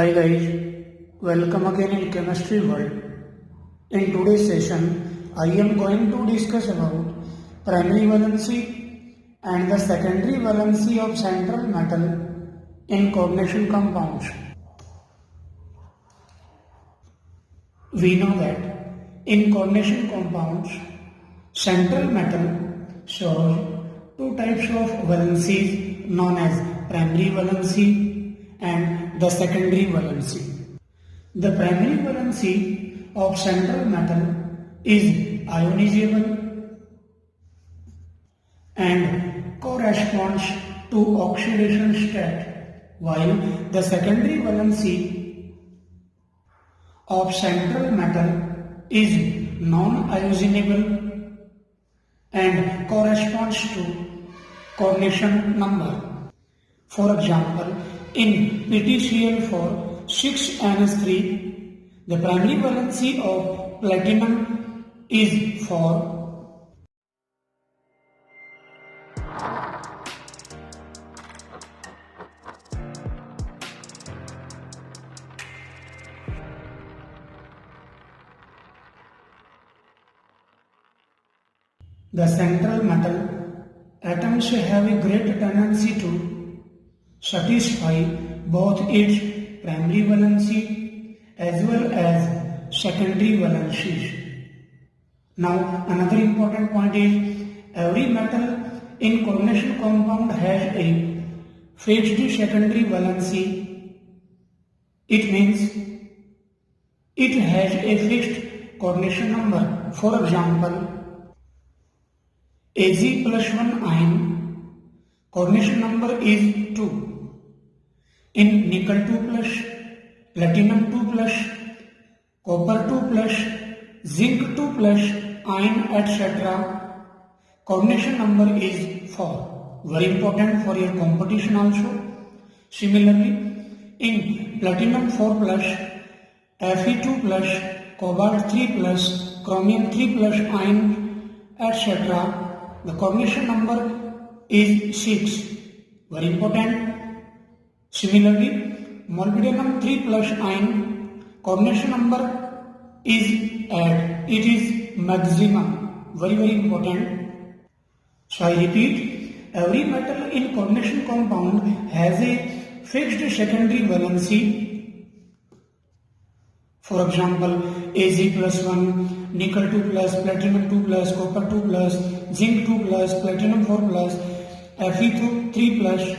Hi guys, welcome again in Chemistry World. In today's session, I am going to discuss about primary valency and the secondary valency of central metal in coordination compounds. We know that in coordination compounds, central metal shows two types of valencies known as primary valency and the secondary valency. The primary valency of central metal is ionizable and corresponds to oxidation state, while the secondary valency of central metal is non-ionizable and corresponds to coordination number. For example, in PtCl4 6NH3, the primary valency of platinum is 4. The central metal atoms have a great tendency to satisfy both its primary valency as well as secondary valencies. Now, another important point is every metal in coordination compound has a fixed secondary valency. It means it has a fixed coordination number. For example, Ag plus 1 ion coordination number is 2. In nickel 2 plus, platinum 2 plus, copper 2 plus, zinc 2 plus, iron etc. coordination number is 4. Very important for your competition also. Similarly, in platinum 4 plus, Fe2 plus, cobalt 3 plus, chromium 3 plus, iron etc. the coordination number is 6. Very important. Similarly, molybdenum 3 plus ion coordination number is 8. It is maximum. Very important. So I repeat, every metal in coordination compound has a fixed secondary valency. For example, Ag plus 1, nickel 2 plus, platinum 2 plus, copper 2 plus, zinc 2 plus, platinum 4 plus, Fe2 3 plus,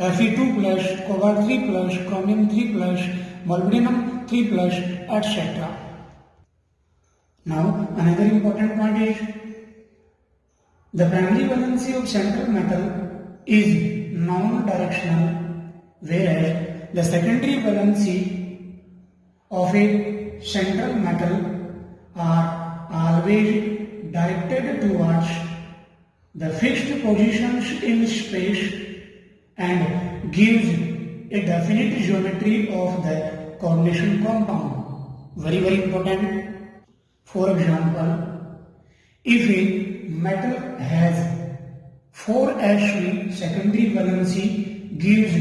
Fe2 plus, cobalt 3 plus, chromium 3 plus, molybdenum 3 plus, etc. Now, another important point is the primary valency of central metal is non-directional, whereas the secondary valency of a central metal are always directed towards the fixed positions in space and gives a definite geometry of the coordination compound. Very important. For example, if a metal has 4sv secondary valency gives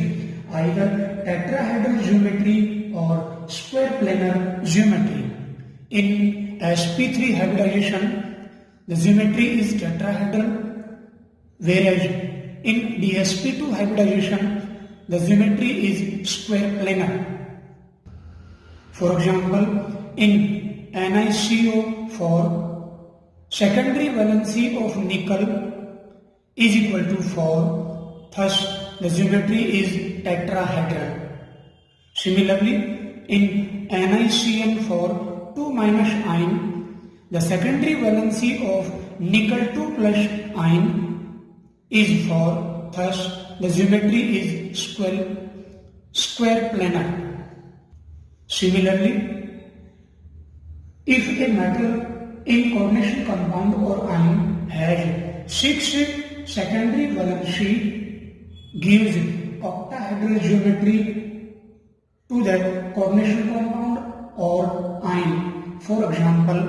either tetrahedral geometry or square planar geometry. In sp3 hybridization, the geometry is tetrahedral, whereas in dsp2 hybridization, the geometry is square planar. For example, in NiCO4, secondary valency of nickel is equal to 4, thus the geometry is tetrahedral. Similarly, in NiCN4 2 minus ion, the secondary valency of nickel 2 plus ion is 4, thus the geometry is square planar. Similarly, if a metal in coordination compound or ion has 6 secondary valency gives octahedral geometry to the coordination compound or ion. For example,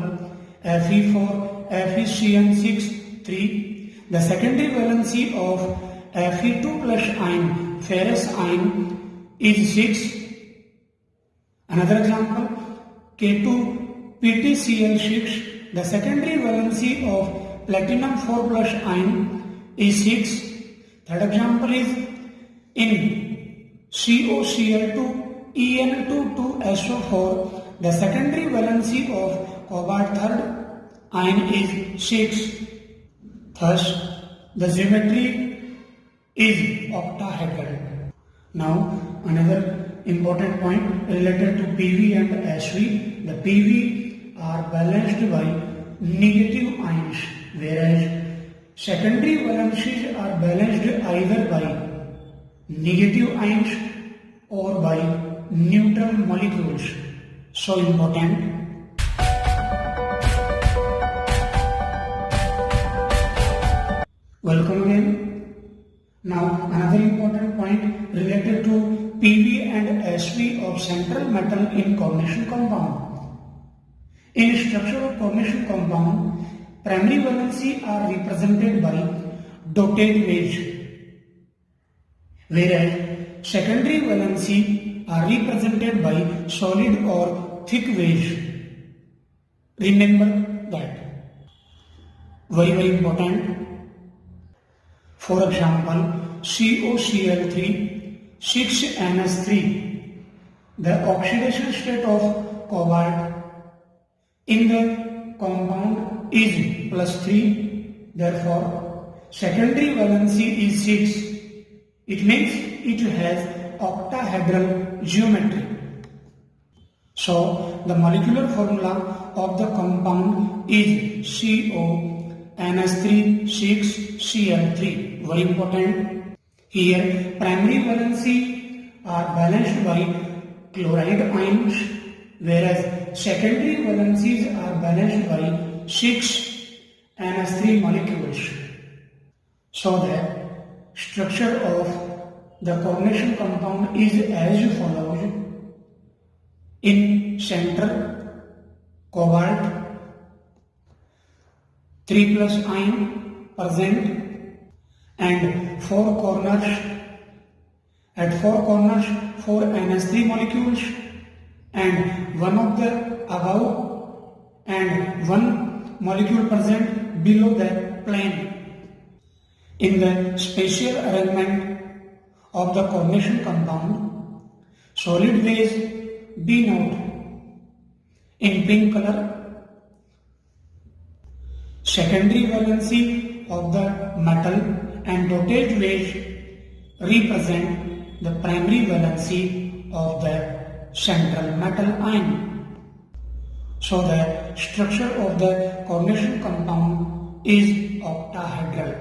Fe4, FeCN6, 3. The secondary valency of Fe2 plus ion, ferrous ion, is 6, Another example, K2PtCl6, the secondary valency of platinum 4 plus ion is 6. Third example is in COCl2En22SO4, the secondary valency of cobalt 3rd ion is 6. Thus, the geometry is octahedral. Now, another important point related to PV and SV. The PV are balanced by negative ions, whereas secondary valencies are balanced either by negative ions or by neutral molecules. So important. Welcome again. Now another important point related to PV and SV of central metal in coordination compound. In structure of coordination compound, primary valency are represented by dotted wedge, whereas secondary valency are represented by solid or thick wedge. Remember that. Very important. For example, COCl3 6NS3, the oxidation state of cobalt in the compound is +3, therefore secondary valency is 6. It means it has octahedral geometry. So the molecular formula of the compound is CONS3 6Cl3. Very important. Here primary valency are balanced by chloride ions, whereas secondary valencies are balanced by 6NS3 molecules. So the structure of the coordination compound is as follows. In center, cobalt 3 plus ion present, and 4 corners. At 4 corners 4 NS3 molecules, and one of the above and one molecule present below the plane. In the spatial arrangement of the coordination compound, solid phase denote in pink color, secondary valency of the metal, and dotted wedge represent the primary valency of the central metal ion. So the structure of the coordination compound is octahedral.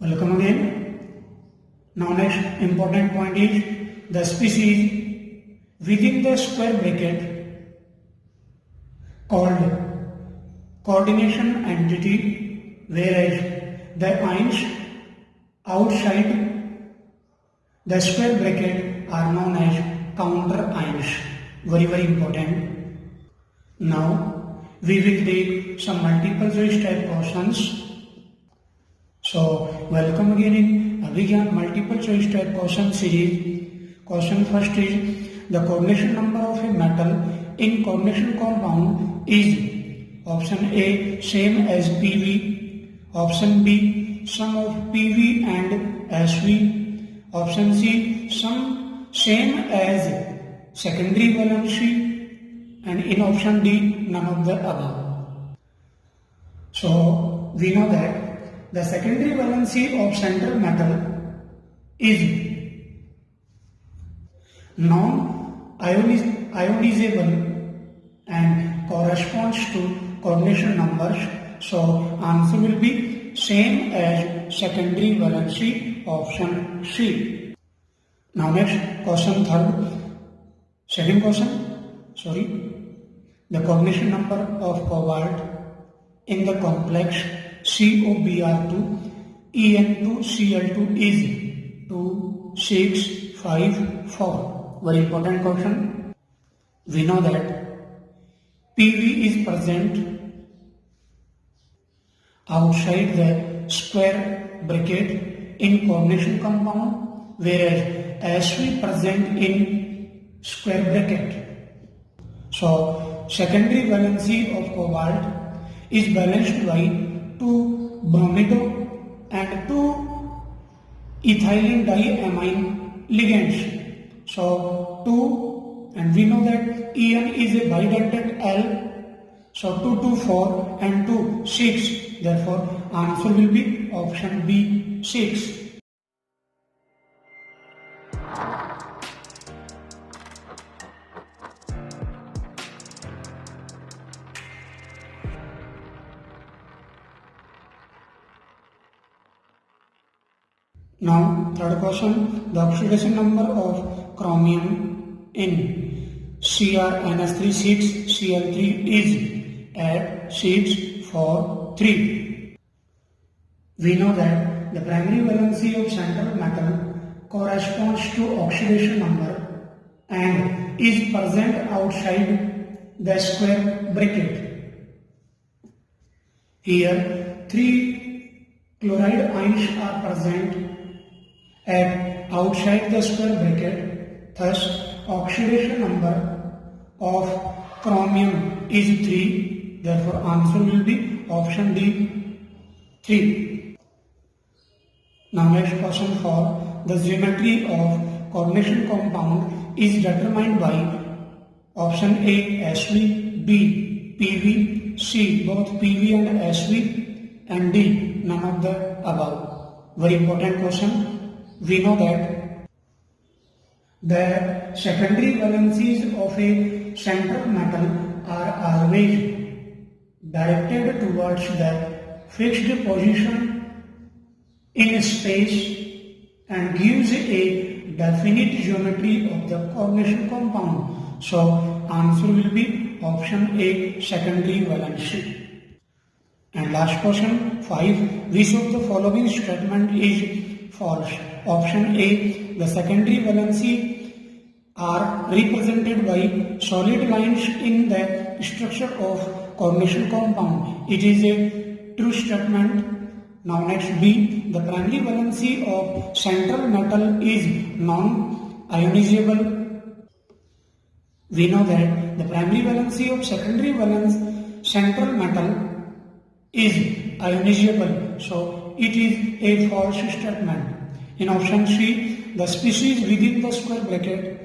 Welcome again. Now next important point is the species within the square bracket called coordination entity, whereas the ions outside the square bracket are known as counter ions. Very important. Now we will take some multiple choice type questions. So welcome again in Abhigyan multiple choice type question series. Question first is the coordination number of a metal in coordination compound is option A same as PV, option B sum of PV and SV, option C same as secondary valency, and in option D none of the above. So we know that the secondary valency of central metal is non-ionizable and corresponds to coordination numbers. So answer will be same as secondary valency, option C. Now next question second question. The coordination number of cobalt in the complex COBr2 En2Cl2 is 2, 6, 5, 4. Very important question. We know that PV is present outside the square bracket, in coordination compound, whereas Sv present in square bracket. So secondary valency of cobalt is balanced by 2 bromido and 2 ethylene diamine ligands. So 2, and we know that En is a bidentate L. So 2, 2, 4 and 2, 6. Therefore, answer will be option B, 6. Now, third question, the oxidation number of chromium in CrNs3 6Cl3 is at 6 4 3. We know that the primary valency of central metal corresponds to oxidation number and is present outside the square bracket. Here, 3 chloride ions are present at outside the square bracket, thus oxidation number of chromium is 3, therefore answer will be option D, 3. Now next question for the geometry of coordination compound is determined by option A Sv, B Pv, C both Pv and Sv, and D none of the above. Very important question. We know that the secondary valencies of a central metal are always directed towards the fixed position in space and gives a definite geometry of the coordination compound. So answer will be option A, secondary valency. And last question 5, which of the following statement is false? Option A, the secondary valency are represented by solid lines in the structure of coordination compound. It is a true statement. Now next B, the primary valency of central metal is non-ionizable. We know that the primary valency of secondary valence central metal is ionizable. So it is a false statement. In option C, the species within the square bracket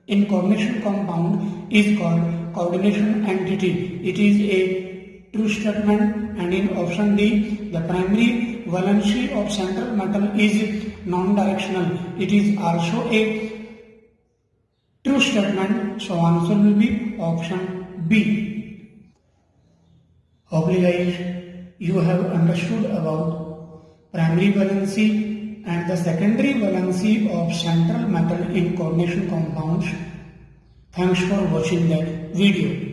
in coordination compound is called coordination entity. It is a true statement. And in option D, the primary valency of central metal is non-directional. It is also a true statement. So answer will be option B. Hopefully guys, you have understood about primary valency and the secondary valency of central metal in coordination compounds. Thanks for watching that video.